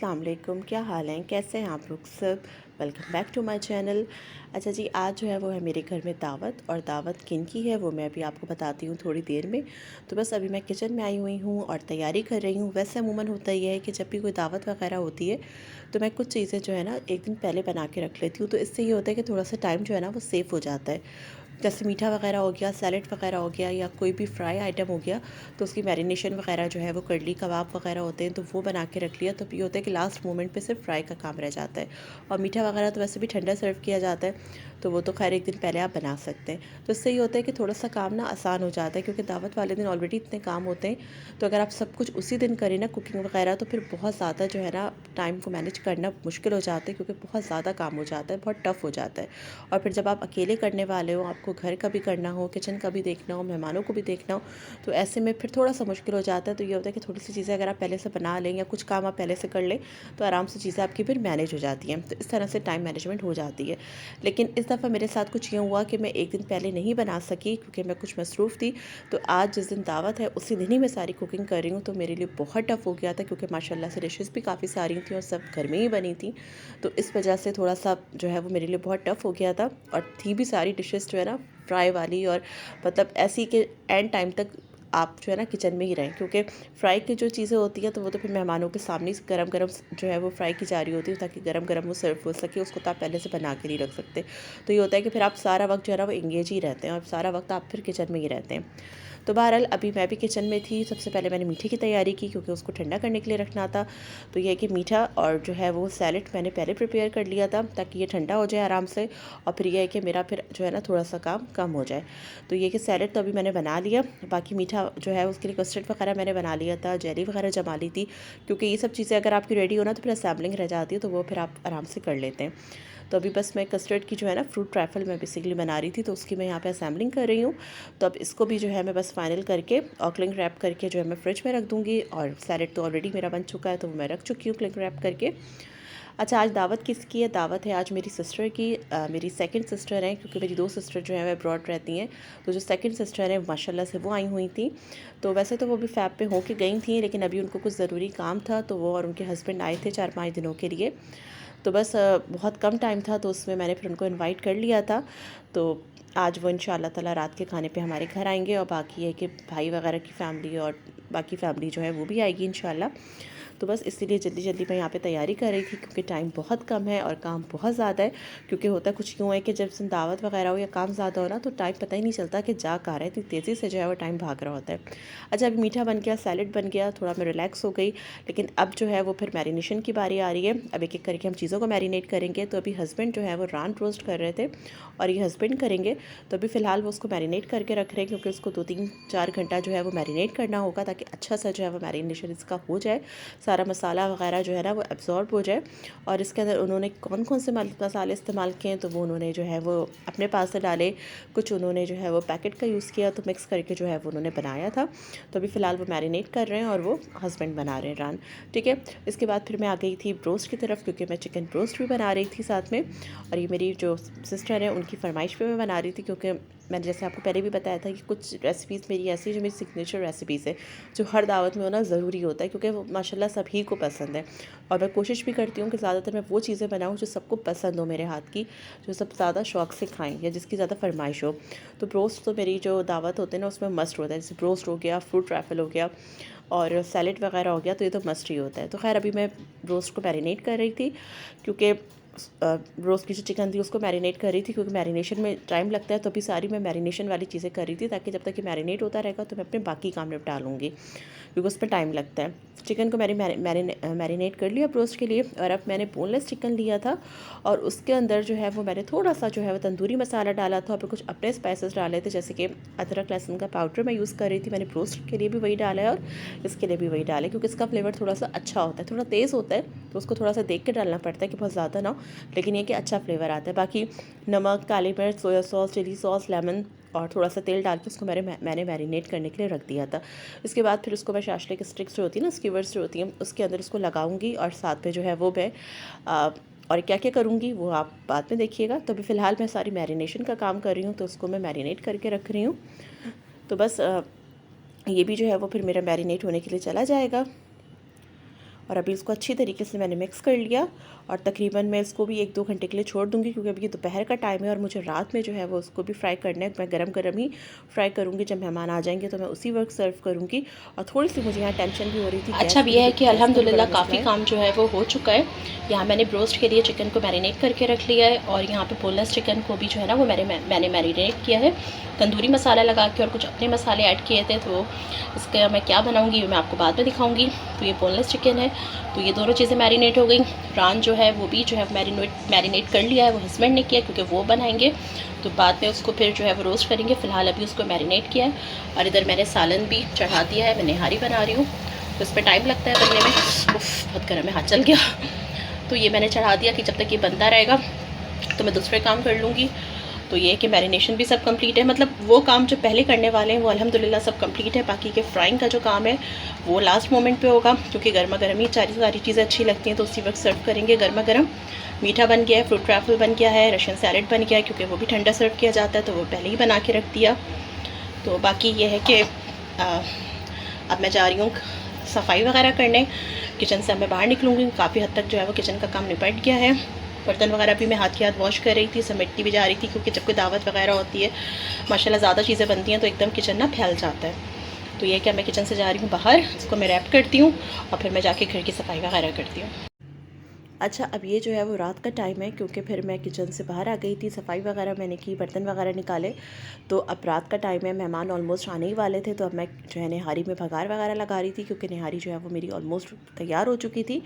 अस्सलाम वालेकुम, क्या हाल हैं, कैसे हैं आप लोग सब। Welcome back to my channel. अच्छा जी, आज जो है वो है मेरे घर में दावत, और दावत किन की है वो मैं अभी आपको बताती हूँ थोड़ी देर में। तो बस अभी मैं किचन में आई हुई हूँ और तैयारी कर रही हूँ। वैसे अमूमन होता ही है कि जब भी कोई दावत वगैरह होती है तो मैं कुछ चीज़ें जो है ना एक दिन पहले बना के रख लेती हूँ, तो इससे ये होता है कि थोड़ा सा टाइम जो है ना वो सेव हो जाता है। जैसे मीठा वगैरह हो गया, सैलेड वगैरह हो गया, या कोई भी फ्राई आइटम हो गया, तो उसकी मैरिनेशन वगैरह जो है वो कर ली। कबाब वगैरह होते हैं तो वो बना के रख लिया, तो ये होता है कि लास्ट मोमेंट पे सिर्फ फ्राई का काम रह जाता है। और मीठा वगैरह तो वैसे भी ठंडा सर्व किया जाता है, तो वो तो खैर एक दिन पहले आप बना सकते हैं। तो इससे ये होता है कि थोड़ा सा काम ना आसान हो जाता है, क्योंकि दावत वाले दिन ऑलरेडी इतने काम होते हैं। तो अगर आप सब कुछ उसी दिन करें ना, कुकिंग वगैरह, तो फिर बहुत ज़्यादा जो है ना टाइम को मैनेज करना मुश्किल हो जाता है, क्योंकि बहुत ज़्यादा काम हो जाता है, बहुत टफ हो जाता है। और फिर जब आप अकेले करने वाले हो, आपको घर का भी करना हो, किचन का भी देखना हो, मेहमानों को भी देखना हो, तो ऐसे में फिर थोड़ा सा मुश्किल हो जाता है। तो ये होता है कि थोड़ी सी चीज़ें अगर आप पहले से बना लें या कुछ काम आप पहले से कर लें, तो आराम से चीज़ें आपकी फिर मैनेज हो जाती हैं। तो इस तरह से टाइम मैनेजमेंट हो जाती है। लेकिन इस दफ़ा मेरे साथ कुछ यूँ हुआ कि मैं एक दिन पहले नहीं बना सकी, क्योंकि मैं कुछ मसरूफ़ थी। तो आज जिस दिन दावत है उसी दिन ही मैं सारी कुकिंग कर रही हूँ, तो मेरे लिए बहुत टफ़ हो गया था, क्योंकि माशाल्लाह से डिशेज़ भी काफ़ी सारी थी और सब घर में ही बनी थी। तो इस वजह से थोड़ा सा जो है वो मेरे लिए बहुत टफ़ हो गया था। और थी भी सारी डिशेज़ जो है ना फ्राई वाली, और मतलब ऐसी कि एंड टाइम तक आप जो है ना किचन में ही रहें, क्योंकि फ्राई की जो चीज़ें होती हैं तो वो तो फिर मेहमानों के सामने ही गरम गरम जो है वो फ्राई की जा रही होती है, ताकि गरम गरम वो सर्व हो सके। उसको तो आप पहले से बना के नहीं रख सकते। तो ये होता है कि फिर आप सारा वक्त जो है ना वो इंगेज ही रहते हैं, और सारा वक्त आप फिर किचन में ही रहते हैं। तो बहरहाल अभी मैं भी किचन में थी। सबसे पहले मैंने मीठे की तैयारी की, क्योंकि उसको ठंडा करने के लिए रखना था। तो ये है कि मीठा और जो है वो सैलेड मैंने पहले प्रिपेयर कर लिया था, ताकि ये ठंडा हो जाए आराम से। और फिर ये है कि मेरा फिर जो है ना थोड़ा सा काम कम हो जाए। तो ये कि सैलेड तो अभी मैंने बना लिया। बाकी मीठा जो है उसके लिए कस्टर्ड वगैरह मैंने बना लिया था, जेली वगैरह जमा ली थी। क्योंकि ये सब चीज़ें अगर आपकी रेडी हो ना, तो फिर असेंबलिंग रह जाती है, तो वो फिर आप आराम से कर लेते हैं। तो अभी बस मैं कस्टर्ड की जो है ना फ्रूट ट्रैफल मैं बेसिकली बना रही थी, तो उसकी मैं यहाँ पे असेंबलिंग कर रही हूँ। तो अब इसको भी जो है मैं बस फाइनल करके और क्लिंग रैप करके जो है मैं फ्रिज में रख दूँगी। और सैलेड तो ऑलरेडी मेरा बन चुका है, तो वो मैं रख चुकी हूँ क्लिंग रैप करके। अच्छा, आज दावत किसकी है? दावत है आज मेरी सिस्टर की। मेरी सेकंड सिस्टर हैं, क्योंकि मेरी 2 सिस्टर जो हैं वो अब्रॉड रहती हैं। तो जो सेकंड सिस्टर हैं माशाल्लाह से वो आई हुई थी। तो वैसे तो वो भी फ़ैब पे होके गई थी, लेकिन अभी उनको कुछ ज़रूरी काम था, तो वो और उनके हस्बैंड आए थे 4-5 दिनों के लिए। तो बस बहुत कम टाइम था, तो उसमें मैंने फिर उनको इनवाइट कर लिया था। तो आज वो इंशाअल्लाह ताला रात के खाने पे हमारे घर आएंगे, और बाकी है कि भाई वगैरह की फ़ैमिली और बाकी फ़ैमिली जो है वो भी आएगी इंशाअल्लाह। तो बस इसीलिए जल्दी जल्दी मैं यहाँ पे तैयारी कर रही थी, क्योंकि टाइम बहुत कम है और काम बहुत ज़्यादा है। क्योंकि होता कुछ यूँ है कि जब से दावत वगैरह हो या काम ज़्यादा हो ना, तो टाइम पता ही नहीं चलता कि जा कहाँ रहा है, इतनी तेज़ी से जो है वो टाइम भाग रहा होता है। अच्छा, अभी मीठा बन गया, सैलेड बन गया, थोड़ा मैं रिलैक्स हो गई। लेकिन अब जो है वो फिर मैरिनेशन की बारी आ रही है। अब एक एक करके हम चीज़ों को मैरिनेट करेंगे। तो अभी हस्बैंड जो है वो रान रोस्ट कर रहे थे, और ये हस्बैंड करेंगे। तो अभी फ़िलहाल वो उसको मैरिनेट करके रख रहे हैं, क्योंकि उसको 2-3-4 घंटा जो है वो मैरिनेट करना होगा, ताकि अच्छा सा जो है वो मैरिनेशन इसका हो जाए, सारा मसाला वगैरह जो है ना वो एब्ज़ॉर्ब हो जाए। और इसके अंदर उन्होंने कौन कौन से मसाले इस्तेमाल किए हैं, तो वो उन्होंने जो है वो अपने पास से डाले। कुछ उन्होंने जो है वो पैकेट का यूज़ किया, तो मिक्स करके जो है वो उन्होंने बनाया था। तो अभी फ़िलहाल वो मैरिनेट कर रहे हैं, और वो हस्बैंड बना रहे हैं रान। ठीक है। इसके बाद फिर मैं आ गई थी ब्रोस्ट की तरफ, क्योंकि मैं चिकन ब्रोस्ट भी बना रही थी साथ में। और ये मेरी जो सिस्टर है उनकी फरमाइश पे मैं बना रही थी, क्योंकि मैंने जैसे आपको पहले भी बताया था कि कुछ रेसिपीज़ मेरी ऐसी है जो मेरी सिग्नेचर रेसिपीज़ है, जो हर दावत में होना ज़रूरी होता है, क्योंकि वो माशाल्लाह सभी को पसंद है। और मैं कोशिश भी करती हूँ कि ज़्यादातर मैं वो चीज़ें बनाऊँ जो सबको पसंद हो मेरे हाथ की, जो सब ज़्यादा शौक़ से खाएँ या जिसकी ज़्यादा फरमाइश हो। तो ब्रोस्ट तो मेरी जो दावत होते हैं ना उसमें मस्ट होता है। जैसे ब्रोस्ट हो गया, फ्रूट ट्रैफल हो गया, और सैलेड वगैरह हो गया, तो ये तो मस्ट ही होता है। तो खैर अभी मैं रोस्ट को मैरिनेट कर रही थी, क्योंकि रोस्ट की जो चिकन थी उसको मैरिनेट कर रही थी, क्योंकि मैरिनेशन में टाइम लगता है। तो अभी सारी मैं मैरिनेशन वाली चीज़ें कर रही थी, ताकि जब तक ये मैरिनेट होता रहेगा तो मैं अपने बाकी काम निपटा लूँगी, क्योंकि उसमें टाइम लगता है। चिकन को मैंने मैरिनेट कर लिया रोस्ट के लिए। और अब मैंने बोनलेस चिकन लिया था, और उसके अंदर जो है वो मैंने थोड़ा सा जो है वो तंदूरी मसाला डाला था, और फिर कुछ अपने स्पाइसेस डाले थे, जैसे कि अदरक लहसुन का पाउडर मैं यूज़ कर रही थी। मैंने रोस्ट के लिए भी वही डाला है, और इसके लिए भी वही डाला है, क्योंकि इसका फ्लेवर थोड़ा सा अच्छा होता है, थोड़ा तेज़ होता है, तो उसको थोड़ा सा देख के डालना पड़ता है कि बहुत ज़्यादा ना हो, लेकिन ये कि अच्छा फ्लेवर आता है। बाकी नमक, काली मिर्च, soya sauce, chilli sauce, lemon और थोड़ा सा तेल डाल के उसको मैंने मैरिनेट करने के लिए रख दिया था। इसके बाद फिर उसको मैं शाशले की स्टिक्स जो होती है ना, स्कीवर्स जो होती हैं, उसके अंदर उसको लगाऊंगी, और साथ में जो है वो मैं और क्या क्या करूँगी वो आप बाद में देखिएगा। तो अभी फ़िलहाल मैं सारी मैरिनेशन का काम कर रही हूँ, तो उसको मैं मैरिनेट करके रख रही हूँ। तो बस ये भी जो है वो फिर मेरा मैरिनेट होने के लिए चला जाएगा। और अभी इसको अच्छी तरीके से मैंने मिक्स कर लिया और तकरीबन मैं इसको भी 1-2 घंटे के लिए छोड़ दूँगी, क्योंकि अभी ये दोपहर का टाइम है और मुझे रात में जो है वो उसको भी फ्राई करना है। मैं गरम ही फ्राई करूँगी, जब मेहमान आ जाएंगे तो मैं उसी वक्त सर्व करूँगी। और थोड़ी सी मुझे यहाँ टेंशन भी हो रही थी। अच्छा अब यह है कि अल्हम्दुलिल्लाह काफ़ी काम जो है वो हो चुका है। यहाँ मैंने ब्रोस्ट के लिए चिकन को मैरिनेट करके रख लिया है और यहाँ पे बोनलेस चिकन को भी जो है ना वो मैंने मैरिनेट किया है तंदूरी मसाला लगा के, और कुछ अपने मसाले ऐड किए थे। तो इसका मैं क्या बनाऊँगी मैं आपको बाद में दिखाऊँगी। तो ये बोनलेस चिकन है, तो ये दोनों चीज़ें मैरिनेट हो गई। प्रान जो है वो भी जो है मैरिनेट कर लिया है, वो हस्बैंड ने किया क्योंकि वो बनाएंगे, तो बाद में उसको फिर जो है वो रोस्ट करेंगे। फ़िलहाल अभी उसको मैरिनेट किया है। और इधर मैंने सालन भी चढ़ा दिया है, मैं निहारी बना रही हूँ, तो इस पर टाइम लगता है बनने में। बहुत गर्म है, हाथ चल गया। तो ये मैंने चढ़ा दिया कि जब तक ये बनता रहेगा तो मैं दूसरे काम कर लूँगी। तो ये कि मैरिनेशन भी सब कंप्लीट है, मतलब वो काम जो पहले करने वाले हैं वो अल्हम्दुलिल्लाह सब कंप्लीट है। बाकी के फ्राइंग का जो काम है वो लास्ट मोमेंट पे होगा, क्योंकि गर्मा गर्म ही सारी चीज़ें अच्छी लगती हैं, तो उसी वक्त सर्व करेंगे गर्मा गर्म। मीठा बन गया है, फ्रूट ट्रैफल बन गया है, रशियन सैलेड बन गया है, क्योंकि वो भी ठंडा सर्व किया जाता है तो वो पहले ही बना के रख दिया। तो बाकी ये है कि अब मैं जा रही हूँ सफाई वगैरह करने। किचन से अब मैं बाहर निकलूँगी, काफ़ी हद तक जो है वो किचन का काम निपट गया है। बर्तन वगैरह भी मैं हाथ के हाथ वॉश कर रही थी, समेटती भी जा रही थी, क्योंकि जब कोई दावत वगैरह होती है माशाल्लाह ज़्यादा चीज़ें बनती हैं तो एकदम किचन ना फैल जाता है। तो ये क्या मैं किचन से जा रही हूँ बाहर, इसको मैं रैप करती हूँ और फिर मैं जाके घर की सफाई वगैरह करती हूँ। अच्छा अब ये जो है वो रात का टाइम है, क्योंकि फिर मैं किचन से बाहर आ गई थी, सफाई वगैरह मैंने की, बर्तन वगैरह निकाले। तो अब रात का टाइम है, मेहमान ऑलमोस्ट आने ही वाले थे। तो अब मैं जो है निहारी में भगार वगैरह लगा रही थी, क्योंकि निहारी जो है वो मेरी ऑलमोस्ट तैयार हो चुकी थी।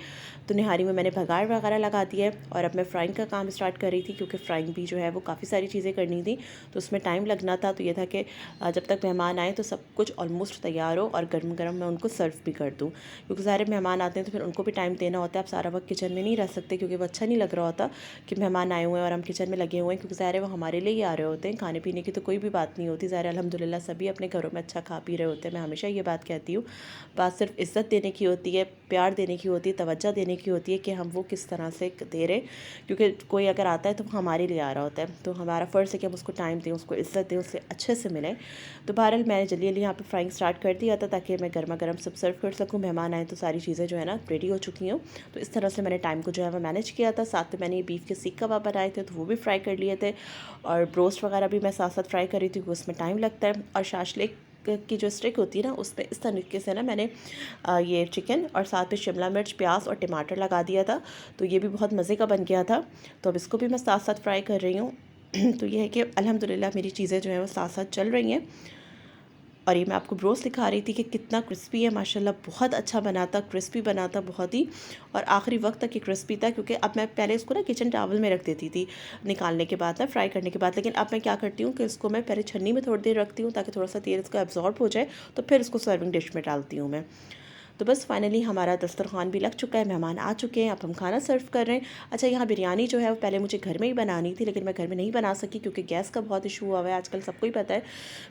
तो निहारी में मैंने भगार वगैरह लगा दिया है और अब मैं फ्राइंग का काम स्टार्ट कर रही थी, क्योंकि फ्राइंग भी जो है वो काफ़ी सारी चीज़ें करनी थी, तो उसमें टाइम लगना था। तो ये था कि जब तक मेहमान आए तो सब कुछ ऑलमोस्ट तैयार हो और गर्म गर्म मैं उनको सर्व भी कर दूँ, क्योंकि सारे मेहमान आते हैं तो फिर उनको भी टाइम देना होता है। आप सारा वक्त किचन में नहीं रह सकते, क्योंकि वो अच्छा नहीं लग रहा होता कि मेहमान आए हुए हैं और हम किचन में लगे हुए हैं, क्योंकि ज़ाहिर है वो हमारे लिए ही आ रहे होते हैं। खाने पीने की तो कोई भी बात नहीं होती, ज़ाहिर अल्हम्दुलिल्लाह सभी अपने घरों में अच्छा खा पी रहे होते हैं। मैं हमेशा ये बात कहती हूँ, बात सिर्फ इज़्ज़त देने की होती है, प्यार देने की होती है, तवज्जो देने की होती है कि हम वो किस तरह से दे रहे। क्योंकि कोई अगर आता है तो वो हमारे लिए आ रहा होता है, तो हमारा फ़र्ज़ है कि हम उसको टाइम दें, उसको इज़्ज़त दें, उससे अच्छे से मिलें। तो बहरहाल मैंने जल्दी यहाँ पर फ्राइंग स्टार्ट कर दिया था, ताकि मैं गर्मा गर्म सब सर्व कर सकूँ। मेहमान आए तो सारी चीज़ें जो है ना रेडी हो चुकी हूँ। तो इस तरह से मैंने टाइम को जो है वो मैनेज किया था। साथ में मैंने बीफ के सीख कबाब बनाए थे, तो वो भी फ्राई कर लिए थे, और ब्रोस्ट वगैरह भी मैं साथ साथ फ्राई कर रही थी, उसमें टाइम लगता है। और शाशलिक की जो स्टिक होती है ना, उस पर इस तरीके से ना मैंने ये चिकन और साथ में शिमला मिर्च, प्याज और टमाटर लगा दिया था, तो ये भी बहुत मज़े का बन गया था। तो अब इसको भी मैं साथ साथ फ्राई कर रही हूँ। तो ये है कि अल्हम्दुलिल्लाह मेरी चीज़ें जो हैं वो साथ साथ चल रही हैं। और ये मैं आपको ब्रोस्ट दिखा रही थी कि कितना क्रिस्पी है, माशाल्लाह बहुत अच्छा बना था, क्रिस्पी बना था बहुत ही, और आखिरी वक्त तक ये क्रिस्पी था। क्योंकि अब मैं पहले इसको ना किचन टावल में रख देती थी निकालने के बाद ना, फ्राई करने के बाद, लेकिन अब मैं क्या करती हूँ कि इसको मैं पहले छन्नी में थोड़ी देर रखती हूँ, ताकि थोड़ा सा तेल इसको एब्जॉर्ब हो जाए, तो फिर इसको सर्विंग डिश में डालती हूँ मैं। तो बस फाइनली हमारा दस्तरखान भी लग चुका है, मेहमान आ चुके हैं, अब हम खाना सर्व कर रहे हैं। अच्छा यहाँ बिरयानी जो है वो पहले मुझे घर में ही बनानी थी, लेकिन मैं घर में नहीं बना सकी, क्योंकि गैस का बहुत इशू हुआ है आजकल, सबको ही पता है।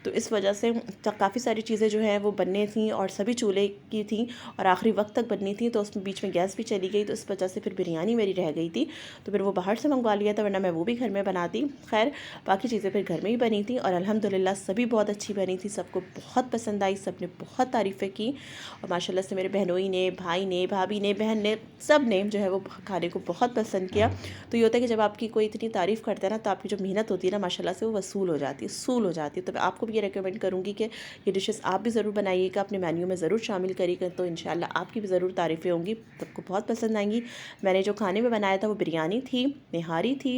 तो इस वजह से काफ़ी सारी चीज़ें जो हैं वो बनने थी और सभी चूल्हे की थी और आखिरी वक्त तक बननी थी, तो उसमें बीच में गैस भी चली गई, तो इस वजह से फिर बिरयानी मेरी रह गई थी। तो फिर वो बाहर से मंगवा लिया था, वरना मैं वो भी घर में बनाती। खैर बाकी चीज़ें फिर घर में ही बनी थी और अल्हम्दुलिल्लाह सभी बहुत अच्छी बनी थी, सबको बहुत पसंद आई, सब ने बहुत तारीफ़ें की। और माशाल्लाह से मेरे बहनोई ने, भाई ने, भाभी ने, बहन ने, सब ने जो है वो खाने को बहुत पसंद किया। तो ये होता है कि जब आपकी कोई इतनी तारीफ़ करता है ना, तो आपकी जो मेहनत होती है ना माशाल्लाह से वो वसूल हो जाती है, सूल हो जाती है। तो मैं आपको भी ये रिकमेंड करूँगी कि ये डिशेस आप भी ज़रूर बनाइएगा, अपने मेन्यू में ज़रूर शामिल करिएगा, तो इंशाल्लाह आपकी भी ज़रूर तारीफ़ें होंगी, सबको बहुत पसंद आएंगी। मैंने जो खाने में बनाया था वो बिरयानी थी, निहारी थी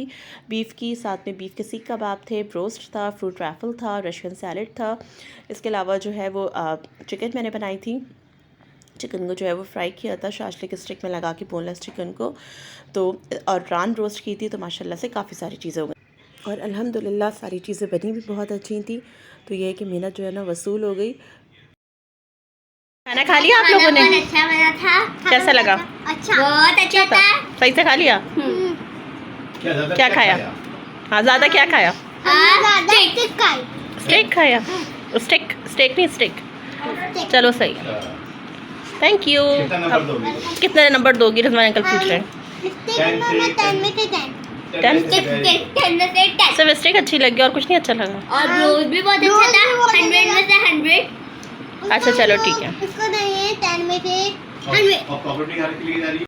बीफ की, साथ में बीफ के सीख कबाब थे, ब्रोस्ट था, फ्रूट ट्रैफल था, रशियन सैलेड था। इसके अलावा जो है वो चिकन मैंने बनाई थी, चिकन को जो है वो फ्राई किया था शाशलिक स्टिक में लगा के, बोनलेस चिकन को। तो और रान रोस्ट की थी, तो माशाल्लाह से काफ़ी सारी चीज़ें हो गई और अल्हम्दुलिल्लाह सारी चीज़ें बनी भी बहुत अच्छी थी। तो ये है कि मेहनत जो है ना वसूल हो गई। खाना खा लिया आप लोगों ने? अच्छा बना था। कैसा लगा? अच्छा, बहुत अच्छा था। सही से खा लिया? क्या खाया? हाँ ज़्यादा क्या खाया? स्टेक खाया? स्टेक नहीं स्टिक। चलो सही, थैंक यू। कितने नंबर दोगी? रज़वान अंकल पूछ रहे हैं। 10 सिर्फ स्टिक अच्छी लगी और कुछ नहीं अच्छा लगा? और ब्रोस्ट भी बहुत अच्छा था, 100 में से 100। अच्छा चलो ठीक है। इसको नहीं 10 में से हाँ, मैं- और प्रॉपर्टी घर के लिए जा रही है